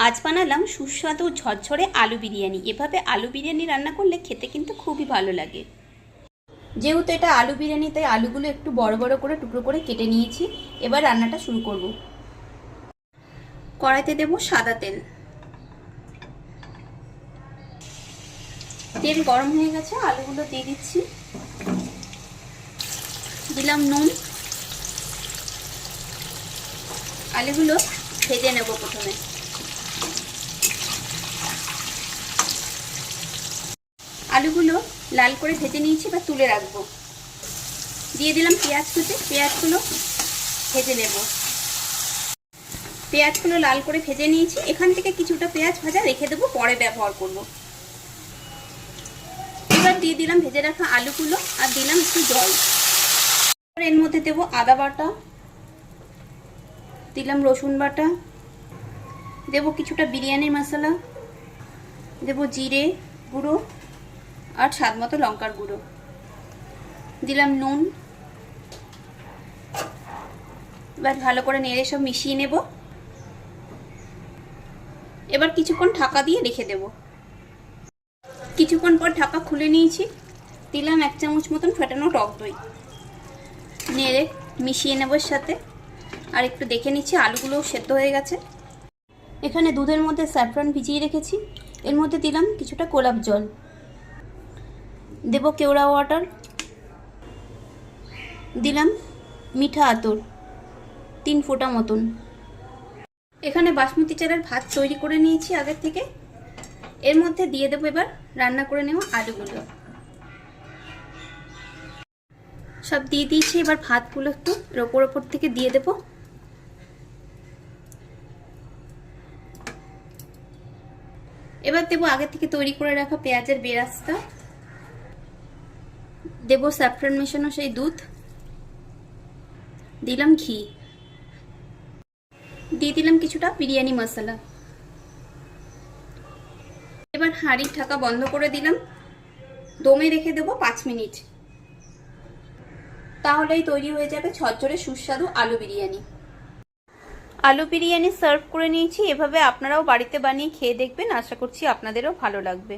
আজ বানালাম সুস্বাদু ঝরঝরে আলু বিরিয়ানি। এভাবে আলু বিরিয়ানি রান্না করলে খেতে কিন্তু খুবই ভালো লাগে। যেহেতু এটা আলু বিরিয়ানি তাই আলুগুলো একটু বড় বড় করে টুকরো করে কেটে নিয়েছি। এবার রান্নাটা শুরু করব। কড়াইতে দেব সাদা তেল। তেল গরম হয়ে গেছে, আলুগুলো দিয়ে দিচ্ছি। দিলাম নুন। আলুগুলো ভেজে নেব প্রথমে। আলুগুলো লাল করে ভেজে নিয়েছি, বা তুলে রাখবো। দিয়ে দিলাম পেঁয়াজ কুচি। পেঁয়াজগুলো ভেজে নেব। পেঁয়াজগুলো লাল করে ভেজে নিয়েছি। এখান থেকে কিছুটা পেঁয়াজ ভাজা রেখে দেবো, পরে ব্যবহার করব। এবার দিয়ে দিলাম ভেজে রাখা আলুগুলো আর দিলাম একটু জল। এর মধ্যে দেব আদা বাটা, দিলাম রসুন বাটা, দেব কিছুটা বিরিয়ানি মশলা, দেব জিরে গুঁড়ো আর স্বাদ মতো লঙ্কার গুঁড়ো, দিলাম নুন। এবার ভালো করে নেড়ে সব মিশিয়ে নেব। এবার কিছুক্ষণ ঢাকা দিয়ে রেখে দেব। কিছুক্ষণ পর ঢাকা খুলে নিয়েছি। দিলাম 1 চামচ মতন ফেটানো টক দই। নেড়ে মিশিয়ে নেব এর সাথে। আর একটু দেখে নিচ্ছি আলুগুলোও সেদ্ধ হয়ে গেছে। এখানে দুধের মধ্যে স্যাফরন ভিজিয়ে রেখেছি। এর মধ্যে দিলাম কিছুটা গোলাপ জল, দেব কেওড়া ওয়াটার, দিলাম মিঠা আতর 3 ফোঁটা মতন। এখানে বাসমতি চালের ভাত তৈরি করে নিয়েছি আগের থেকে। এর মধ্যে দিয়ে দেবো এবার রান্না করে নেওয়া আলুগুলো। সব দিয়ে দিয়েছি। এবার ভাতগুলো একটু ওপর থেকে দিয়ে দেব। এবার দেবো আগে থেকে তৈরি করে রাখা পেঁয়াজের বেরাস্তা, দেব স্যাফরন মেশানো সেই দুধ, দিলাম ঘি, দিয়ে দিলাম কিছুটা বিরিয়ানি মশলা। এবার হাঁড়ির ঢাকা বন্ধ করে দিলাম। দমে রেখে দেবো 5 মিনিট। তাহলেই তৈরি হয়ে যাবে ঝরঝরে সুস্বাদু আলু বিরিয়ানি। আলু বিরিয়ানি সার্ভ করে নিয়েছি। এভাবে আপনারাও বাড়িতে বানিয়ে খেয়ে দেখবেন। আশা করছি আপনাদেরও ভালো লাগবে।